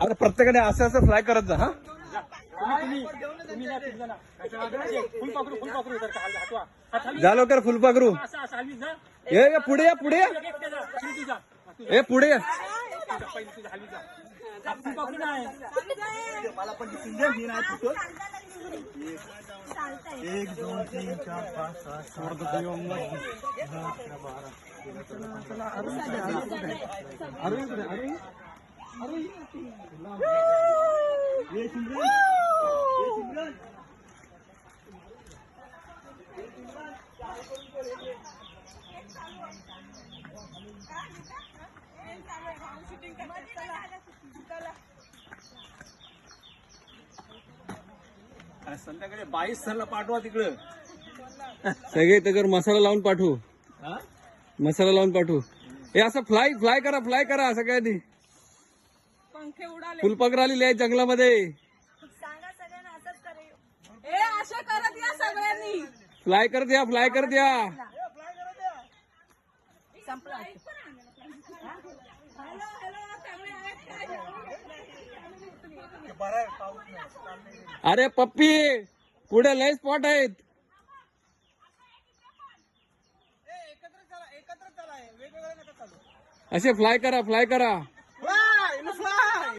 आता प्रत्येकाने असं असं फ्लाय करत जा. हा जा लवकर फुलपाखरू. हे पुढे या पुढे या. हे पुढे या. मला पण एक दोन तीन चार पाच सहा संध्याकाळी 22 सणला पाठवा तिकडं. सगळे तर मसाला लावून पाठवू. मसाला लावून पाठवू. हे असं फ्लाय करा सगळ्यांनी. पंखे उडाले. फुलपाखरू आलेली आहे जंगलामध्ये. सांगा सगळ्यांना असंच करे. अशा करत या सगळ्यांनी. फ्लाय करत या. संपला. अरे पप्पी पुढे लय स्पॉट आहेत. असे फ्लाय करा